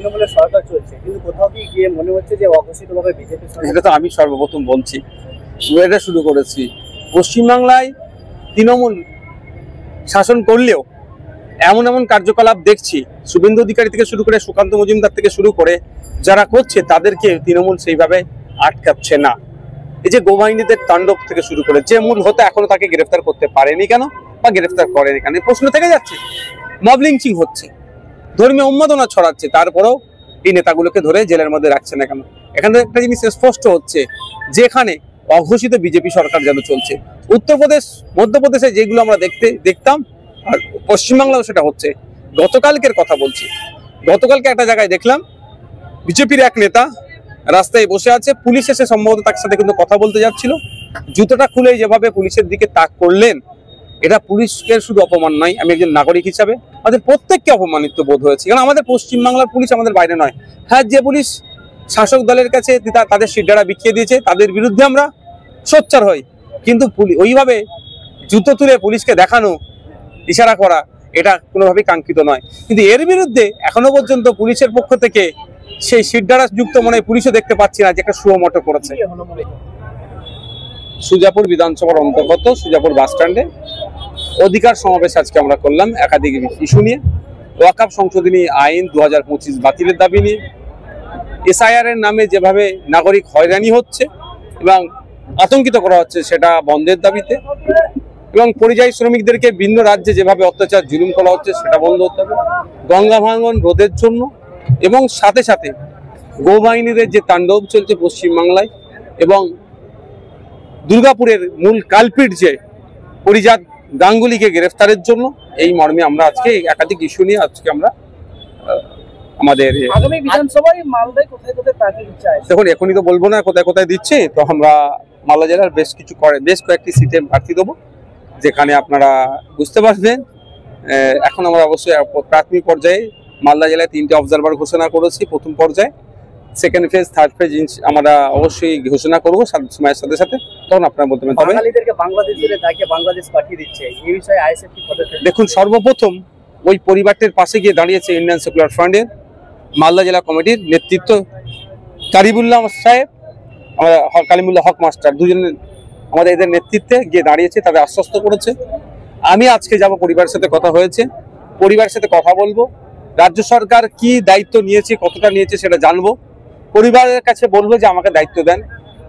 তৃণমূলের সরকার চলছে, কিন্তু কোথাও কি গিয়ে মনে হচ্ছে যে অঘোষিতভাবে বিজেপি সরকার? এটা তো আমি সর্বপ্রথম বলছি, এটা শুরু করেছি। পশ্চিমবাংলায় তৃণমূল শাসন করলেও এমন এমন কার্যকলাপ দেখছি, শুভেন্দু অধিকারী থেকে শুরু করে সুকান্ত মজুমদার থেকে শুরু করে যারা করছে তাদেরকে তৃণমূল সেইভাবে আটকাচ্ছে না। এই যে গোবাহিনীদের তাণ্ডব থেকে শুরু করে যে মূল হতে এখনো তাকে গ্রেফতার করতে পারেনি কেন বা গ্রেফতার করেনি কেন, এই প্রশ্ন থেকে যাচ্ছে। মব লিঞ্চিং হচ্ছে, ধর্মীয় উন্মাদনা ছড়াচ্ছে, তারপরেও এই নেতাগুলোকে ধরে জেলের মধ্যে রাখছে না কেন? এখানে একটা জিনিস স্পষ্ট হচ্ছে, যেখানে অঘোষিত বিজেপি সরকার যেন চলছে। উত্তরপ্রদেশ, মধ্যপ্রদেশে যেগুলো আমরা দেখতাম, আর পশ্চিমবাংলাও সেটা হচ্ছে। গতকালকের কথা বলছি, গতকালকে একটা জায়গায় দেখলাম বিজেপির এক নেতা রাস্তায় বসে আছে, পুলিশ এসে সম্ভবত তার সাথে কিন্তু কথা বলতে যাচ্ছিল, জুতোটা খুলে যেভাবে পুলিশের দিকে তাক করলেন, এটা পুলিশকে শুধু অপমান নয়, আমি একজন নাগরিক হিসাবে আমাদের প্রত্যেককে অপমানিত বোধ হয়েছে। কারণ আমাদের পশ্চিমবাংলার পুলিশ আমাদের বাইরে নয়। হ্যাঁ, যে পুলিশ শাসক দলের কাছে তাদের শিরদাঁড়া বিছিয়ে দিয়েছে তাদের বিরুদ্ধে আমরা সোচ্চার হই, কিন্তু ওইভাবে জুতো তুলে পুলিশকে দেখানো, ইশারা করা, এটা কোনোভাবেই কাঙ্ক্ষিত নয়। কিন্তু এর বিরুদ্ধে এখনো পর্যন্ত পুলিশের পক্ষ থেকে সেই শিরদাঁড়া যুক্ত মনে পুলিশও দেখতে পাচ্ছি না যে একটা সুমোটো করেছে। সুজাপুর বিধানসভার অন্তর্গত সুজাপুর বাস স্ট্যান্ডে অধিকার সমাবেশ আজকে আমরা করলাম একাধিক ইস্যু নিয়ে। ওয়াকফ সংশোধনী আইন 2025 বাতিলের দাবি নিয়ে, এসআইআর এর নামে যেভাবে নাগরিক হয়রানি হচ্ছে এবং আতঙ্কিত করা হচ্ছে সেটা বন্ধের দাবিতে, এবং পরিযায়ী শ্রমিকদেরকে ভিন্ন রাজ্যে যেভাবে অত্যাচার জুলুম করা হচ্ছে সেটা বন্ধ হতে হবে, গঙ্গা ভাঙন রোধের জন্য, এবং সাথে সাথে গোবাহিনীদের যে তাণ্ডব চলছে পশ্চিমবাংলায় এবং দুর্গাপুরের মূল কালপিট যে পরিজাত গাঙ্গুলিকে গ্রেফতারের জন্য, এই মর্মে আমরা আজকে একাধিক ইস্যু নিয়ে আজকে আমরা আমাদের আগামী বিধানসভায় মালদায় কোথায় কোথায় প্রার্থী দিচ্ছে? দেখুন, এখনই তো বলবো না কোথায় কোথায় দিচ্ছে, তো আমরা মালদা জেলার বেশ কয়েকটি সিটে প্রার্থী দেবো, যেখানে আপনারা বুঝতে পারবেন। এখন আমরা অবশ্যই প্রাথমিক পর্যায়ে মালদা জেলায় 3টে অবজারভার ঘোষণা করেছি প্রথম পর্যায়ে, সেকেন্ড ফেজ, থার্ড ফেজ আমরা অবশ্যই ঘোষণা করবো সময়ের সাথে সাথে, তখন আপনারা বলতে পারেন। বাঙালিদেরকে বাংলাদেশের ডাকে বাংলাদেশ পাঠিয়ে দিচ্ছে, এই বিষয়ে আইএসএফ কি পদক্ষেপ? দেখুন, সর্বপ্রথম ওই পরিবারটির পাশে গিয়ে দাঁড়িয়েছে ইন্ডিয়ান সেকুলার ফ্রন্টের মালদা জেলা কমিটির নেতৃত্ব কারিমুল্লাহ সাহেব, আমরা কালিমুল্লাহ হক মাস্টার, দুজনের আমাদের এদের নেতৃত্বে গিয়ে দাঁড়িয়েছে, তাদের আশ্বস্ত করেছে। আমি আজকে যাব, পরিবারের সাথে কথা হয়েছে, পরিবারের সাথে কথা বলবো, রাজ্য সরকার কি দায়িত্ব নিয়েছে, কতটা নিয়েছে সেটা জানবো, পরিবারের কাছে বলবো যে আমাকে দায়িত্ব দেন।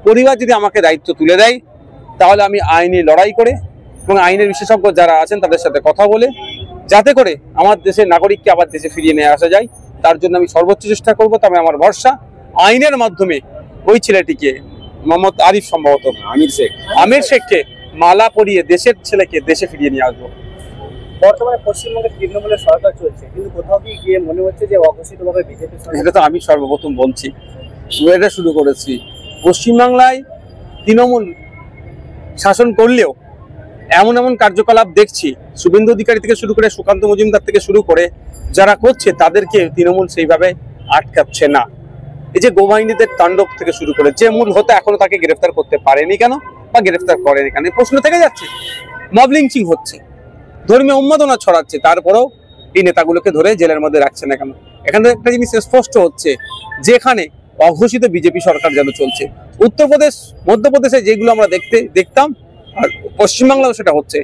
পরিবার যদি আমাকে দায়িত্ব তুলে দেয় তাহলে আমি আইনি লড়াই করে এবং আইনের বিশেষজ্ঞ যারা আছেন তাদের সাথে কথা বলে, যাতে করে আমার দেশের নাগরিককে আবার দেশে ফিরিয়ে নিয়ে আসা যায়, তার জন্য আমি সর্বোচ্চ চেষ্টা করবো। তবে আমার ভরসা আইনের মাধ্যমে ওই ছেলেটিকে, মোহাম্মদ আরিফ, সম্ভবত আমির শেখকে মালা পরিয়ে দেশের ছেলেকে দেশে ফিরিয়ে নিয়ে আসবো। বর্তমানে পশ্চিমবঙ্গে তৃণমূলের সরকার চলছে, কিন্তু কোথাও কি গিয়ে মনে হচ্ছে যে অঘোষিতভাবে বিজেপি সরকার? এটা তো আমি সর্বপ্রথম বলছি, এটা শুরু করেছি। পশ্চিমবাংলায় তৃণমূল শাসন করলেও এমন এমন কার্যকলাপ দেখছি, শুভেন্দু অধিকারী থেকে শুরু করে সুকান্ত মজুমদার থেকে শুরু করে যারা করছে তাদেরকে তৃণমূল সেইভাবে আটকাচ্ছে না। এই যে গোবাহিনীদের তাণ্ডব থেকে শুরু করে যে মূল হতে এখনো তাকে গ্রেফতার করতে পারেনি কেন বা গ্রেফতার করেনি কেন, এই প্রশ্ন থেকে যাচ্ছে। মব লিঞ্চিং হচ্ছে, ধর্মীয় উন্মাদনা ছড়াচ্ছে, তারপরেও এই নেতাগুলোকে ধরে জেলের মধ্যে রাখছে না কেন? এখানে একটা জিনিস স্পষ্ট হচ্ছে, যেখানে অঘোষিত বিজেপি সরকার যেন চলছে। উত্তরপ্রদেশ, মধ্যপ্রদেশে যেগুলো আমরা দেখতাম, আর পশ্চিমবাংলাও সেটা হচ্ছে।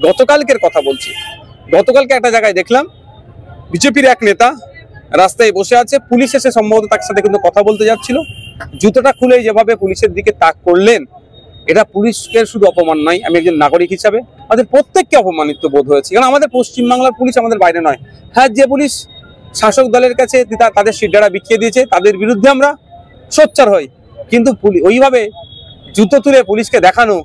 গতকালকের কথা বলছি, গতকালকে একটা জায়গায় দেখলাম বিজেপির এক নেতা রাস্তায় বসে আছে, পুলিশ এসে সম্ভবত তার সাথে কিন্তু কথা বলতে যাচ্ছিল, জুতোটা খুলে যেভাবে পুলিশের দিকে তাক করলেন, এটা পুলিশকে শুধু অপমান নয়, আমি একজন নাগরিক হিসাবে আমাদের প্রত্যেককে অপমানিত বোধ হয়েছে। কারণ আমাদের পশ্চিমবাংলার পুলিশ আমাদের বাইরে নয়। হ্যাঁ, যে পুলিশ শাসক দলের কাছে তাদের শিরদাঁড়া বিছিয়ে দিয়েছে তাদের বিরুদ্ধে আমরা সোচ্চার হই, কিন্তু ওইভাবে জুতো তুলে পুলিশকে দেখানো,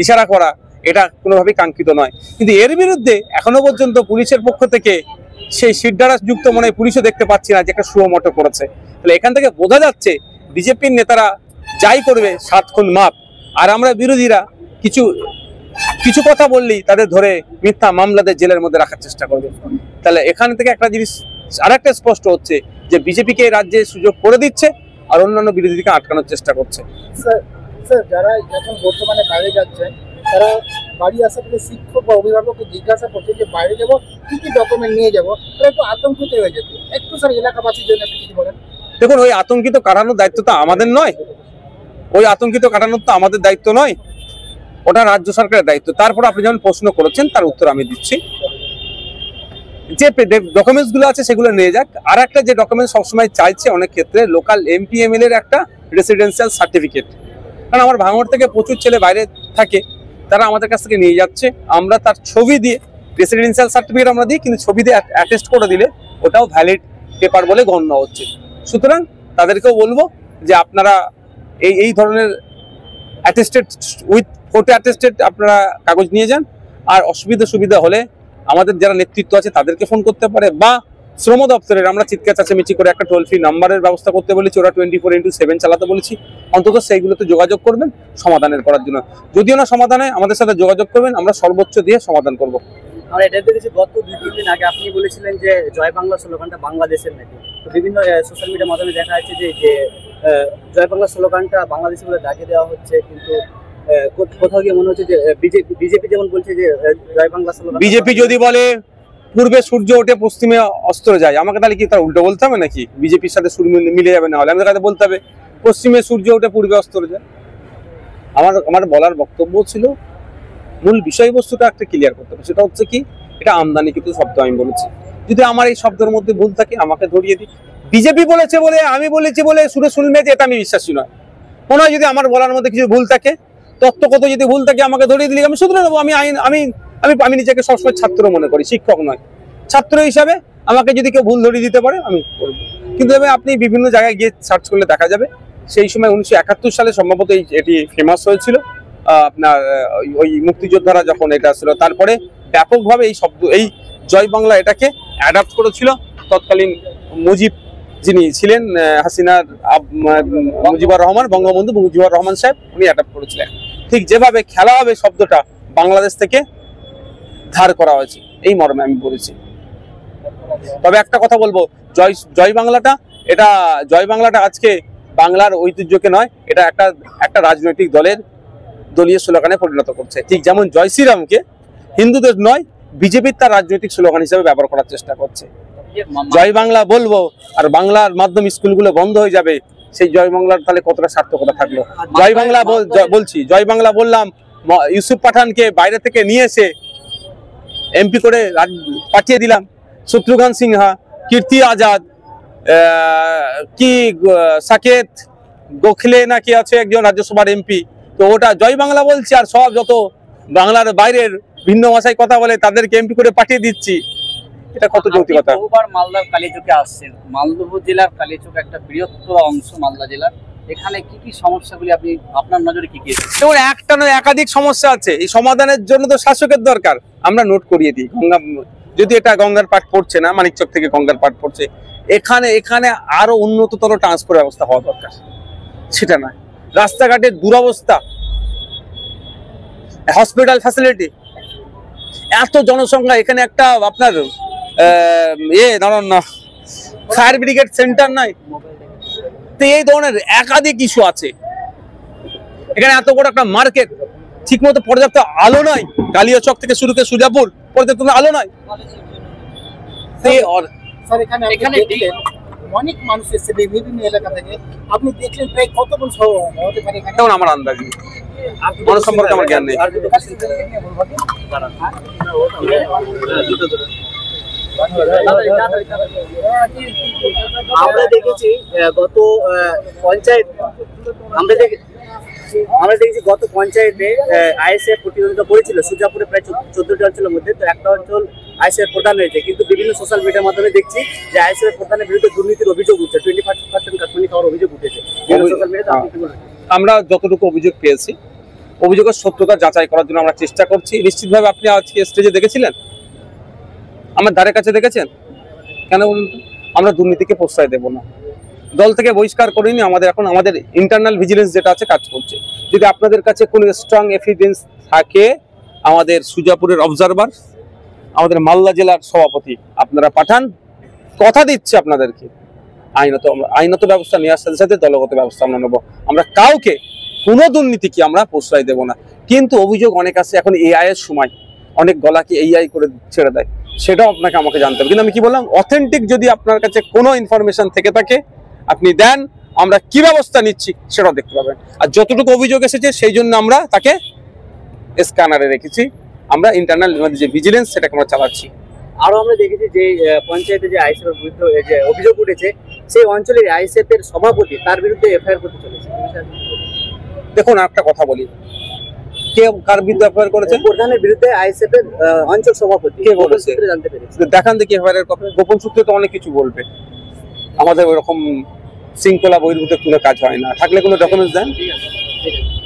ইশারা করা, এটা কোনোভাবেই কাঙ্ক্ষিত নয়। কিন্তু এর বিরুদ্ধে এখনো পর্যন্ত পুলিশের পক্ষ থেকে সেই শিরদাঁড়া যুক্ত মনে পুলিশও দেখতে পাচ্ছি না যে একটা সুমোটো করেছে। তাহলে এখান থেকে বোঝা যাচ্ছে বিজেপির নেতারা যাই করবে 7 খুন মাপ, আর আমরা বিরোধীরা কিছু কথা বললেই তাদের ধরে মিথ্যা মামলাতে জেলের মধ্যে রাখার চেষ্টা করবে। তাহলে এখান থেকে একটা জিনিস আরেকটা স্পষ্ট হচ্ছে যে বিজেপিকে এই রাজ্যে সুযোগ করে দিচ্ছে আর অন্যান্য বিরোধীকে আটকানোর চেষ্টা করছে। স্যার, যারা এখন বর্তমানে বাইরে যাচ্ছেন তারা বাড়ি আশেপাশে শিক্ষক বা অভিভাবককে জিজ্ঞাসা করছে যে বাইরে যাবো কি কি ডকুমেন্ট নিয়ে যাবো, তারা একটু আতঙ্কিত হয়ে যেত। একটু স্যার এলাকাবাসীর জন্য একটু কিছু বলেন। দেখুন, ওই আতঙ্কিত কাটানোর দায়িত্ব তো আমাদের নয়, ওই আতঙ্কিত কাটানোর তো আমাদের দায়িত্ব নয়, ওটা রাজ্য সরকারের দায়িত্ব। তারপর আপনি যেমন প্রশ্ন করেছেন তার উত্তর আমি দিচ্ছি। যে ডকুমেন্টস গুলো আছে সেগুলো নিয়ে যাক। আর একটা যে ডকুমেন্ট সবসময় চাইছে অনেক ক্ষেত্রে লোকাল এমপি এমএলএ এর একটা রেসিডেন্সিয়াল সার্টিফিকেট, কারণ আমার ভাঙড় থেকে প্রচুর ছেলে বাইরে থাকে, তারা আমাদের কাছ থেকে নিয়ে যাচ্ছে। আমরা তার ছবি দিয়ে রেসিডেন্সিয়াল সার্টিফিকেট আমরা দিই, কিন্তু ছবি দিয়ে অ্যাটেস্ট করে দিলে ওটাও ভ্যালিড পেপার বলে গণ্য হচ্ছে। সুতরাং তাদেরকেও বলবো যে আপনারা এই ধরনের অ্যাটেস্টেড উইথ ফটো অ্যাটেস্টেড আপনারা কাগজ নিয়ে যান। আর সুবিধা হলে আমাদের যারা নেতৃত্ব আছে তাদেরকে ফোন করতে পারে, বা শ্রম দপ্তরের আমরা চিৎকার চেঁচামেচি করে একটা টোল ফ্রি নাম্বারের ব্যবস্থা করতে বলেছি, ওরা 24x7 চালাতে বলেছি। অন্তত সেইগুলোতে যোগাযোগ করবেন সমাধানের করার জন্য। যদিও না সমাধানে আমাদের সাথে যোগাযোগ করবেন, আমরা সর্বোচ্চ দিয়ে সমাধান করব। আমরা এটা দেখেছি গত 2-3 দিন আগে আপনি বলেছিলেন যে জয় বাংলা স্লোগানটা বাংলাদেশের নাকি, তো বিভিন্ন সোশ্যাল মিডিয়ার মাধ্যমে দেখা যাচ্ছে যে জয় বাংলা স্লোগানটা বাংলাদেশি বলে দাগিয়ে দেওয়া হচ্ছে, কিন্তু কোথাও গিয়ে মনে হচ্ছে যে বিজেপি যেমন বলছে যে জয় বাংলা স্লোগান। বিজেপি যদি বলে পূর্বে সূর্য ওঠে পশ্চিমে অস্ত যায়, আমাকে তাহলে কি তার উল্টো বলতে হবে নাকি? বিজেপির সাথে সুর মিলে যাবে না হলে আমাদের কাছে বলতে হবে পশ্চিমে সূর্য ওঠে পূর্বে অস্ত যায়। আমার বলার বক্তব্য ছিল মূল বিষয়বস্তুটা একটা ক্লিয়ার করতে হবে, সেটা হচ্ছে কি এটা আমদানিকৃত শব্দ আমি বলেছি। যদি আমার এই শব্দের মধ্যে ভুল থাকে আমাকে ধরিয়ে দিই। বিজেপি বলেছে বলে আমি বলেছি বলে সুরে শুনবে যে এটা আমি বিশ্বাসী নয়। মনে হয় যদি আমার বলার মধ্যে কিছু ভুল থাকে, তত্ত্বগত যদি ভুল থাকে আমাকে ধরিয়ে দিলে আমি শুধরে নেবো। আমি নিজেকে সবসময় ছাত্র মনে করি, শিক্ষক নয়। ছাত্র হিসাবে আমাকে যদি কেউ ভুল ধরিয়ে দিতে পারে আমি করবো। কিন্তু আপনি বিভিন্ন জায়গায় গিয়ে সার্চ করলে দেখা যাবে সেই সময় 1971 সালে সম্ভবত এটি ফেমাস হয়েছিল। আপনার ওই মুক্তিযোদ্ধারা যখন এটা ছিল, তারপরে ব্যাপকভাবে এই শব্দ এই জয় বাংলা এটাকে অ্যাডাপ্ট করেছিল তৎকালীন মুজিব যিনি ছিলেন হাসিনার মুজিবুর রহমান, বঙ্গবন্ধু মুজিবুর রহমান সাহেব, উনি অ্যাডাপ্ট করেছিলেন। ঠিক যেভাবে খেলা হবে শব্দটা বাংলাদেশ থেকে ধার করা হয়েছে এই মর্মে আমি বলেছি। তবে একটা কথা বলবো, জয় বাংলাটা আজকে বাংলার ঐতিহ্যকে নয়, এটা একটা রাজনৈতিক দলের দলীয় স্লোগানে পরিণত করছে। ঠিক যেমন জয় শ্রীরামকে হিন্দুদের নয় বিজেপির তার রাজনৈতিক স্লোগান হিসেবে ব্যবহার করার চেষ্টা করছে। জয় বাংলা বলবো আর বাংলার মাধ্যম স্কুলগুলো বন্ধ হয়ে যাবে, সেই জয় বাংলার তাহলে কতটা সার্থকতা থাকলো? জয় বাংলা বলছি, জয় বাংলা বললাম, ইউসুফ পাঠানকে বাইরে থেকে নিয়ে এসে এমপি করে পাঠিয়ে দিলাম, শত্রুঘ্ন সিনহা, কীর্তি আজাদ, কি সাকেত গোখলে নাকি আছে একজন রাজ্যসভার এমপি, তো ওটা জয় বাংলা বলছি। আর সব যত বাংলার বাইরের ভিন্ন ভাষায় কথা বলে তাদেরকে এমপি করে পাঠিয়ে দিচ্ছি, এটা কত যৌক্তিকতা। বহুবার মালদার কালীচকে আসছেন, মালদহ জেলার কালীচক একটা বৃহত্তর অংশ মালদা জেলার, এখানে কি কি সমস্যাগুলি আপনার নজরে কি কি এসেছে? যেমন একটা নয় একাধিক সমস্যা আছে, এই সমাধানের জন্য তো শাসকের দরকার। আমরা নোট করিয়ে দিই, যদি এটা গঙ্গার পাট পড়ছে না, মানিকচক থেকে গঙ্গার পাট পড়ছে, এখানে আরো উন্নততর ট্রান্সপোর্ট ব্যবস্থা হওয়া দরকার। সেটা নয়, রাস্তাঘাটের দুরবস্থা, হসপিটাল ফ্যাসিলিটি, এত জনসংখ্যা, এখানে একটা আপনার ধরুন ফায়ার ব্রিগেড সেন্টার নাই, তো এই ধরনের একাধিক ইস্যু আছে। এখানে এত বড় একটা মার্কেট, ঠিকমতো পর্যাপ্ত আলো নাই, কালিয়াচক থেকে শুরু করে সুজাপুর পর্যাপ্ত আলো নাই। এখানে অনেক মানুষ এসেছে বিভিন্ন এলাকা থেকে, আপনি দেখলেন প্রায় কতক্ষণ হতে পারে? তেমন আমার আন্দাজ নেই, মানুষ সম্পর্কে আমার জ্ঞান নেই। আমরা দেখেছি গত পঞ্চায়েতে আইএসএফ প্রতিদ্বন্দ্বিতা করেছিল সুজাপুরে প্রায় 14টি অঞ্চলের মধ্যে, তো একটা অঞ্চল আইএসএফ প্রধান হয়েছে, কিন্তু বিভিন্ন সোশ্যাল মিডিয়ার মাধ্যমে দেখছি যে আইএসএফ প্রধানের বিরুদ্ধে দুর্নীতির অভিযোগ উঠছে, 25% কাশ্মীরি খাওয়ার অভিযোগ উঠেছে সোশ্যাল মিডিয়াতে। আমরা যতটুকু অভিযোগ পেয়েছি, অভিযোগের সত্যতা যাচাই করার জন্য আমরা চেষ্টা করছি। নিশ্চিতভাবে আপনি আজকে স্টেজে দেখেছিলেন, আমার ধারে কাছে দেখেছেন, কেন বলুন তো? আমরা দুর্নীতিকে প্রশ্রয় দেব না, দল থেকে বহিষ্কার করিনি। আমাদের ইন্টারনাল ভিজিলেন্স যেটা আছে কাজ করছে। যদি আপনাদের কাছে কোনো স্ট্রং এভিডেন্স থাকে, আমাদের সুজাপুরের অবজারভার, আমাদের মালদা জেলার সভাপতি আপনারা পাঠান, কথা দিচ্ছে আপনাদেরকে আইনত ব্যবস্থা নেওয়ার সাথে সাথে দলগত ব্যবস্থা আমরা নেবো। আমরা কাউকে কোনো দুর্নীতিকে আমরা প্রশ্রয় দেব না। কিন্তু অভিযোগ অনেক আছে এখন এআই এর সময়, অনেক গলাকে এআই করে ছেড়ে দেয়, সেটাও আপনাকে আমাকে জানতে হবে। কিন্তু আমি কি বললাম, অথেন্টিক যদি আপনার কাছে কোনো ইনফরমেশন থেকে থাকে আপনি দেন, আমরা কি ব্যবস্থা নিচ্ছি সেটাও দেখতে পাবেন। আর যতটুকু অভিযোগ এসেছে সেই জন্য আমরা তাকে স্ক্যানারে রেখেছি, আমরা ইন্টারনাল যে ভিজিলেন্স সেটাকে আমরা চালাচ্ছি। আরো আমরা দেখেছি যে পঞ্চায়েতে যে আইএসএফ এর বিরুদ্ধে যে অভিযোগ উঠেছে, সেই অঞ্চলের আইএসএফ এর সভাপতি তার বিরুদ্ধে এফআইআর করতে চলেছে। দেখুন একটা কথা বলি, কে কার বিরুদ্ধে এফআইআর করেছে? প্রধানের বিরুদ্ধে আইএসএফ এর অঞ্চল সভাপতি কে বলেছে? জানতে পেরেছি। দেখান দেখি এফআইআর কথা। গোপন সূত্রে তো অনেক কিছু বলবে, আমাদের ওইরকম শৃঙ্খলা বহির্ভূত কোনো কাজ হয় না, থাকলে কোনো ডকুমেন্টস দেন। ঠিক আছে, ঠিক আছে।